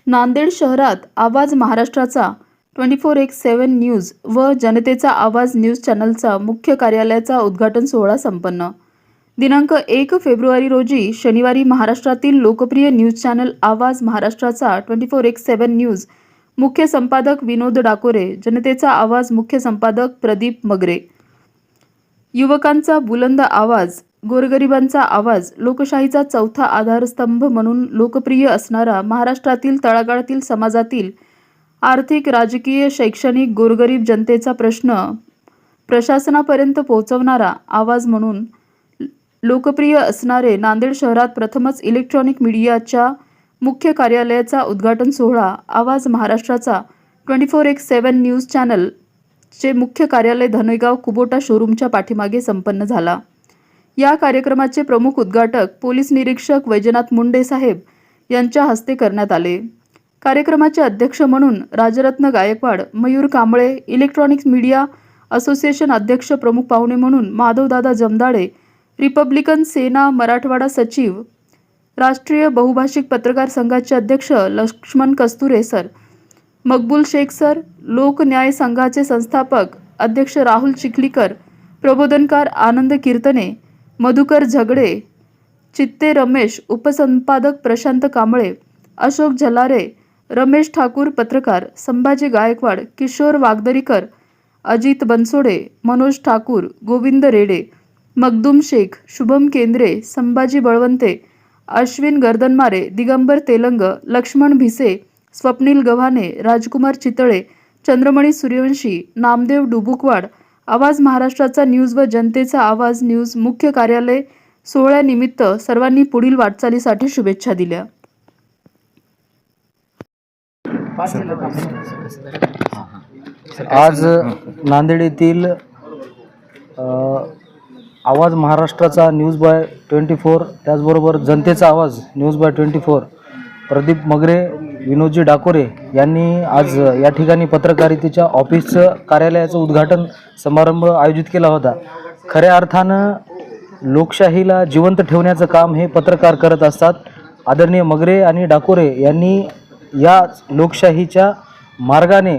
नांदेड शहरात आवाज महाराष्ट्राचा 24x7 न्यूज व जनतेचा आवाज न्यूज चॅनलचा मुख्य कार्यालयाचा उद्घाटन सोहळा संपन्न. दिनांक 1 फेब्रुवारी रोजी शनिवारी महाराष्ट्रातील लोकप्रिय न्यूज चॅनल आवाज महाराष्ट्राचा 24x7 न्यूज मुख्य संपादक विनोद डाकोरे, जनतेचा आवाज मुख्य संपादक प्रदीप मगरे. युवकांचा बुलंद आवाज, गोरगरिबांचा आवाज, लोकशाहीचा चौथा आधारस्तंभ म्हणून लोकप्रिय असणारा, महाराष्ट्रातील तळागाळातील समाजातील आर्थिक, राजकीय, शैक्षणिक, गोरगरीब जनतेचा प्रश्न प्रशासनापर्यंत पोहोचवणारा आवाज म्हणून लोकप्रिय असणारे नांदेड शहरात प्रथमच इलेक्ट्रॉनिक मीडियाच्या मुख्य कार्यालयाचा उद्घाटन सोहळा आवाज महाराष्ट्राचा 24x7 न्यूज चॅनल चे मुख्य कार्यालय धनेगाव कुबोटा शोरूमच्या पाठीमागे संपन्न झाला. या कार्यक्रमाचे प्रमुख उद्घाटक पोलीस निरीक्षक वैजनाथ मुंडे साहेब यांच्या हस्ते करण्यात आले. कार्यक्रमाचे अध्यक्ष म्हणून Rajratna Gaikwad, Mayur Kamble, electronics media association अध्यक्ष प्रमुख पाहुणे म्हणून माधवदादा जमदाडे, रिपब्लिकन सेना मराठवाडा सचिव, राष्ट्रीय बहुभाषिक पत्रकार संघाचे अध्यक्ष लक्ष्मण कस्तुरे सर, मकबूल शेख सर, लोक न्याय संघाचे संस्थापक अध्यक्ष राहुल चिखलीकर, प्रबोधनकार आनंद कीर्तने, मधुकर झगडे, चित्ते रमेश, उपसंपादक प्रशांत कांबळे, अशोक झलारे, रमेश ठाकूर पत्रकार, संभाजी गायकवाड, किशोर वागदरीकर, अजित बनसोडे, मनोज ठाकूर, गोविंद रेडे, मखदूम शेख, शुभम केंद्रे, संभाजी बळवंते, अश्विन गर्दनमारे, दिगंबर तेलंग, लक्ष्मण भिसे, स्वप्नील गव्हाणे, राजकुमार चितळे, चंद्रमणी सूर्यवंशी, नामदेव डुबुकवाड. आवाज महाराष्ट्राचा न्यूज व जनतेचा आवाज न्यूज मुख्य कार्यालय सोहळ्यानिमित्त सर्वांनी पुढील वाटचालीसाठी शुभेच्छा दिल्या. आज नांदेड येथील आवाज महाराष्ट्राचा न्यूज बाय 24, त्याचबरोबर जनतेचा आवाज न्यूज बाय 24 प्रदीप मगरे, विनोदजी डाकोरे यांनी आज या ठिकाणी पत्रकारितेच्या ऑफिसचं कार्यालयाचं उद्घाटन समारंभ आयोजित केला होता. खऱ्या अर्थानं लोकशाहीला जिवंत ठेवण्याचं काम हे पत्रकार करत असतात. आदरणीय मगरे आणि डाकोरे यांनी या लोकशाहीच्या मार्गाने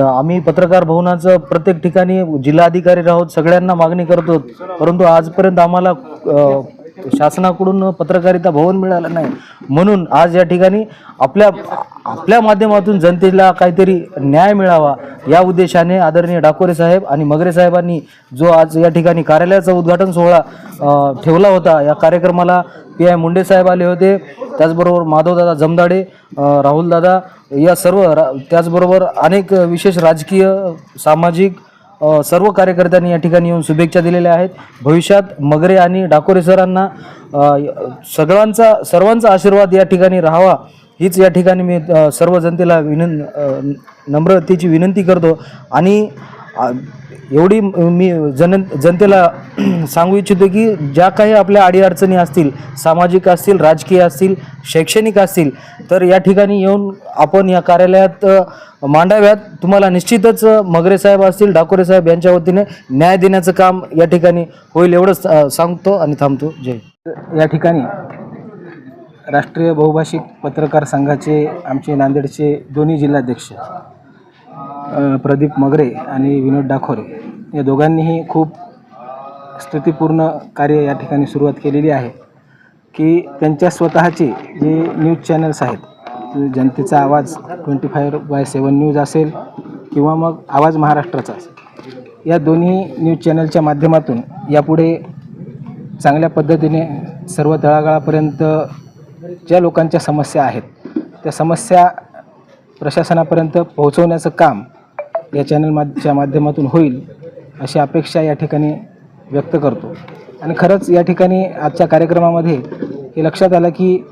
आम्ही पत्रकार भवनाचं प्रत्येक ठिकाणी जिल्हाधिकारी राहूत सगळ्यांना मागणी करतो, परंतु आजपर्यंत आम्हाला शासनाकडून पत्रकारिता भवन मिळालं नाही. म्हणून आज या ठिकाणी आपल्या माध्यमातून जनतेला काहीतरी न्याय मिळावा या उद्देशाने आदरणीय डाकोरे साहेब आणि मगरे साहेबांनी जो आज या ठिकाणी कार्यालयाचा उद्घाटन सोहळा ठेवला होता, या कार्यक्रमाला PI मुंडे साहेब आले होते, त्याचबरोबर माधवदादा जमदाडे, राहुलदादा या सर्व त्याचबरोबर अनेक विशेष राजकीय, सामाजिक सर्व कार्यकर्त्यांनी या ठिकाणी येऊन शुभेच्छा दिलेल्या आहेत. भविष्यात मगरे आणि डाकोरे सरांना सर्वांचा आशीर्वाद या ठिकाणी राहावा हीच या ठिकाणी मी सर्व जनतेला नम्रतेची विनंती करतो. आणि एवढी मी जनतेला सांगू इच्छितो की ज्या काही आपल्या अडीअडचणी असतील, सामाजिक असतील, राजकीय असतील, शैक्षणिक असतील, तर या ठिकाणी येऊन आपण या कार्यालयात मांडाव्यात. तुम्हाला निश्चितच मगरे साहेब असतील, डाकोरे साहेब यांच्या वतीने न्याय देण्याचं काम या ठिकाणी होईल एवढंच सांगतो आणि थांबतो. जय. या ठिकाणी राष्ट्रीय बहुभाषिक पत्रकार संघाचे आमचे नांदेडचे दोन्ही जिल्हाध्यक्ष प्रदीप मगरे आणि विनोद डाकोरे या दोघांनीही खूप स्तुतीपूर्ण कार्य या ठिकाणी सुरुवात केलेली आहे की त्यांच्या स्वतःचे जे न्यूज चॅनल्स आहेत, जनतेचा आवाज 25/7 न्यूज असेल किंवा मग आवाज महाराष्ट्राचा असेल, या दोन्ही न्यूज चॅनलच्या माध्यमातून यापुढे चांगल्या पद्धतीने सर्व तळागाळापर्यंत ज्या लोकांच्या समस्या आहेत त्या समस्या प्रशासनापर्यंत पोहोचवण्याचं काम या चॅनलच्या माध्यमातून होईल अशी अपेक्षा या ठिकाणी व्यक्त करतो. आणि खरंच या ठिकाणी आजच्या कार्यक्रमामध्ये हे लक्षात आलं की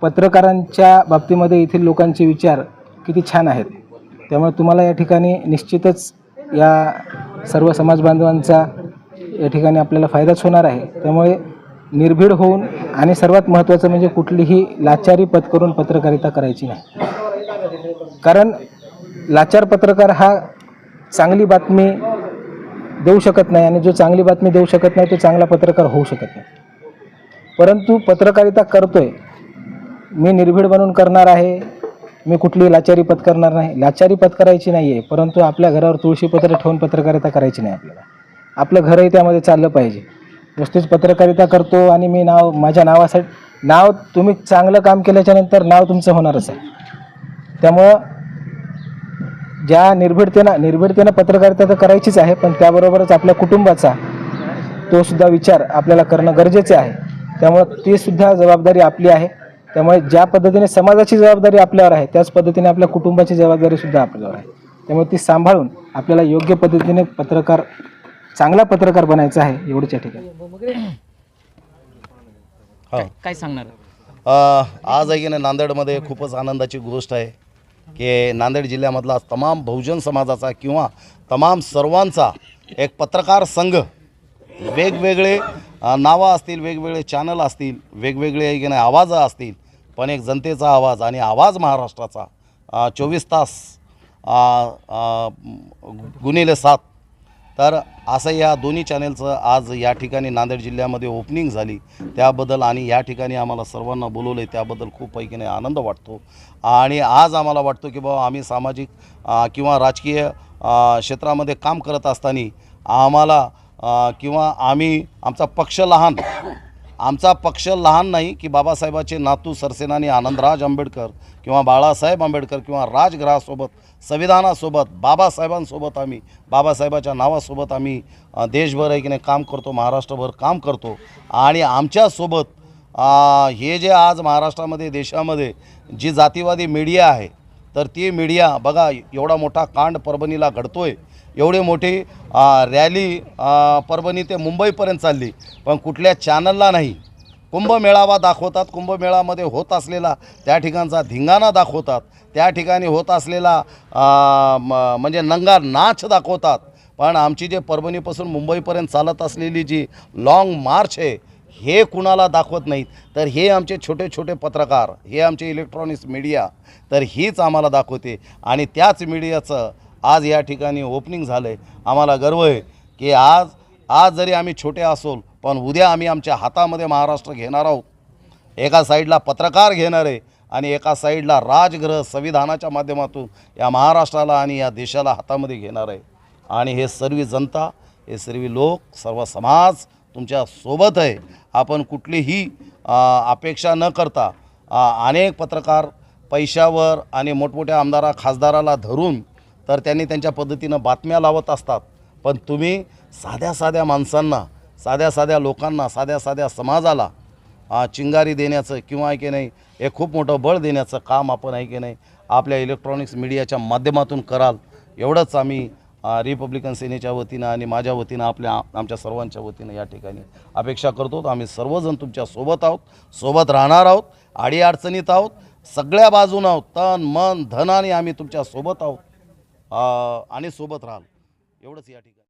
पत्रकारांच्या बाबतीमध्ये येथील लोकांचे विचार किती छान आहेत. त्यामुळे तुम्हाला या ठिकाणी निश्चितच या सर्व समाज बांधवांचा या ठिकाणी आपल्याला फायदाच होणार आहे. त्यामुळे निर्भीड होऊन आणि सर्वात महत्त्वाचं म्हणजे कुठलीही लाचारी पत्करून पत्रकारिता करायची नाही. कारण लाचार पत्रकार हा चांगली बातमी देऊ शकत नाही आणि जो चांगली बातमी देऊ शकत नाही तो चांगला पत्रकार होऊ शकत नाही. परंतु पत्रकारिता करतोय, मी निर्भीड बनून करणार आहे, मी कुठली लाचारी पत्करणार नाही. लाचारी पत्करायची नाही आहे, परंतु आपल्या घरावर तुळशीपत्र ठेवून पत्रकारिता करायची नाही. आपलं घरही त्यामध्ये चाललं पाहिजे. नुसतीच पत्रकारिता करतो आणि मी माझ्या नावासाठी तुम्ही चांगलं काम केल्याच्यानंतर नाव तुमचं होणारच आहे. त्यामुळं ज्या निर्भीडतेनं पत्रकारिता तर करायचीच आहे, पण त्याबरोबरच आपल्या कुटुंबाचा तो सुद्धा विचार आपल्याला करणं गरजेचे आहे. त्यामुळं ती सुद्धा जबाबदारी आपली आहे. त्यामुळे ज्या पद्धतीने समाजाची जबाबदारी आपल्यावर आहे, त्याच पद्धतीने आपल्या कुटुंबाची जबाबदारी सुद्धा आपल्यावर आहे. त्यामुळे ती सांभाळून आपल्याला योग्य पद्धतीने चांगला पत्रकार बनायचा आहे. एवढंच या ठिकाणी. काय सांगणार? आज आहे की नाही, नांदेडमध्ये खूपच आनंदाची गोष्ट आहे की नांदेड जिल्ह्यामधला तमाम बहुजन समाजाचा किंवा तमाम सर्वांचा एक पत्रकार संघ, वेगवेगळे नावं असतील, वेगवेगळे चॅनल असतील, वेगवेगळे आहे की नाही आवाज असतील, पण एक जनतेचा आवाज आणि आवाज महाराष्ट्राचा 24 तास गुणिले 7. तर असं या दोन्ही चॅनेलचं आज या ठिकाणी नांदेड जिल्ह्यामध्ये ओपनिंग झाली त्याबद्दल आणि या ठिकाणी आम्हाला सर्वांना बोलवलं आहे त्याबद्दल खूप पैकीने आनंद वाटतो. आणि आज आम्हाला वाटतो की बाबा आम्ही सामाजिक किंवा राजकीय क्षेत्रामध्ये काम करत असताना आम्हाला किंवा आमचा पक्ष लहान नाही की बाबासाहेबाचे नातू सरसेनानी आनंदराज आंबेडकर किंवा बाळासाहेब आंबेडकर किंवा राजगृहासोबत, संविधानासोबत, बाबासाहेबांसोबत आम्ही बाबासाहेबाच्या नावासोबत आम्ही देशभर आहे की नाही काम करतो, महाराष्ट्रभर काम करतो. आणि आमच्यासोबत हे जे आज महाराष्ट्रामध्ये देशामध्ये जी जातीवादी मीडिया आहे, तर ती मीडिया बघा एवढा मोठा कांड परभणीला घडतो आहे, एवढी मोठी रॅली परभणी ते मुंबईपर्यंत चालली, पण कुठल्या चॅनलला नाही. कुंभमेळावा दाखवतात, कुंभमेळामध्ये होत असलेला त्या ठिकाणचा धिंगाणा दाखवतात, त्या ठिकाणी होत असलेला म्हणजे नंगा नाच दाखवतात, पण आमची जे परभणीपासून मुंबईपर्यंत चालत असलेली जी लाँग मार्च आहे हे कुणाला दाखवत नाहीत. तर हे आमचे छोटे छोटे पत्रकार, हे आमचे इलेक्ट्रॉनिक्स मीडिया, तर हीच आम्हाला दाखवते. आणि त्याच मीडियाचं आज या ठिकाणी ओपनिंग झालं आहे. आम्हाला गर्व आहे की आज जरी आम्ही छोटे असोल, पण उद्या आम्ही आमच्या हातामध्ये महाराष्ट्र घेणार आहोत. एका साईडला पत्रकार घेणार आहे आणि एका साईडला राजगृह संविधानाच्या माध्यमातून या महाराष्ट्राला आणि या देशाला हातामध्ये घेणार आहे. आणि हे सर्व जनता, हे सर्व लोक, सर्व समाज तुमच्या सोबत आहे. आपण कुठलीही अपेक्षा न करता अनेक पत्रकार पैशावर आणि मोठमोठ्या आमदारा खासदाराला धरून तर त्यांनी त्यांच्या पद्धतीनं बातम्या लावत असतात, पण तुम्ही साध्या माणसांना, साध्या लोकांना, साध्या समाजाला चिंगारी देण्याचं किंवा आहे की नाही हे खूप मोठं बळ देण्याचं काम आपण आहे की नाही आपल्या इलेक्ट्रॉनिक्स मीडियाच्या माध्यमातून कराल, एवढंच आम्ही रिपब्लिकन सेनेच्या वतीनं आणि माझ्या वतीनं आमच्या सर्वांच्या वतीनं या ठिकाणी अपेक्षा करतो. आम्ही सर्वजण तुमच्या सोबत आहोत, सोबत राहणार आहोत, अडीअडचणीत आहोत, सगळ्या बाजूनं आहोत, तन मन धनाने आम्ही तुमच्या सोबत आहोत आणि सोबत राहाल, एवढंच या ठिकाणी.